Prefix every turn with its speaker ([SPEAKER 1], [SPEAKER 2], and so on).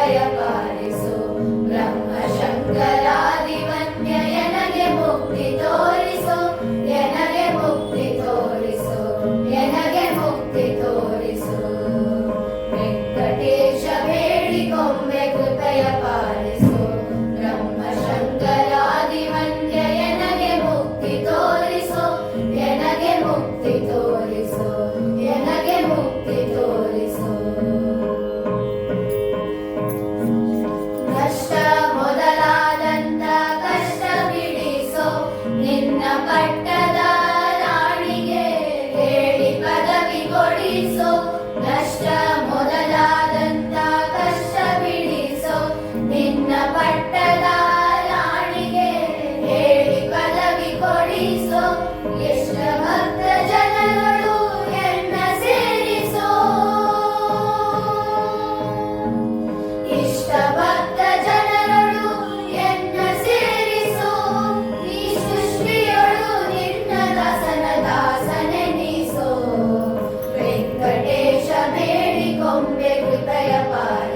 [SPEAKER 1] ಕೃಪೆಯ ಪಾಲಿಸು ಬ್ರಹ್ಮಶಂಕರಾದಿವನ್ಯ ಎನಗೆ ಮುಕ್ತಿ ತೋರಿಸು ಎನಗೆ ಮುಕ್ತಿ ತೋರಿಸು ಎನಗೆ ಮುಕ್ತಿ ತೋರಿಸು ವೆಂಕಟೇಶ ಬೇಡಿಕೊಂಬೆ ಕೃಪೆಯ ಪಾಲಿಸು ಬ್ರಹ್ಮಶಂಕರಾದಿವನ್ಯ ಎನಗೆ ಮುಕ್ತಿ ತೋರಿಸು ಎನಗೆ ಮುಕ್ತಿ ತೋರಿಸು ಎನಗೆ ಮುಕ್ತಿ ತೋರಿಸು ಕಷ್ಟ ಮೊದಲಾದಂತ ಕಷ್ಟ ಬಿಡಿಸೋ ನಿನ್ನ ಪಟ್ಟದ ರಾಣಿಗೆ ಹೇಳಿ ಪದವಿ ಕೊಡಿಸೋ ಕಷ್ಟ ಮೊದಲಾದಂತ ಕಷ್ಟ ಬಿಡಿಸೋ ನಿನ್ನ ಪಟ್ಟದ ರಾಣಿಗೆ ಹೇಳಿ ಪದವಿ ಕೊಡಿಸೋ ಎಷ್ಟ ಭಕ್ತ ಜನಗಳು ಎನ್ನ ಸೇರಿಸೋ ಇಷ್ಟ ಭಕ್ತ ಜನಗಳು ಎನ್ನ ಸೇರಿಸೋ ಈ ಸೃಷ್ಟಿಯೊಳು ನಿನ್ನ ದಾಸನ ದಾಸನೆನಿಸೋ ವೆಂಕಟೇಶ ಬೇಡಿಕೊಂಬೆ ಕೃಪೆಯ ಪಾಲಿಸು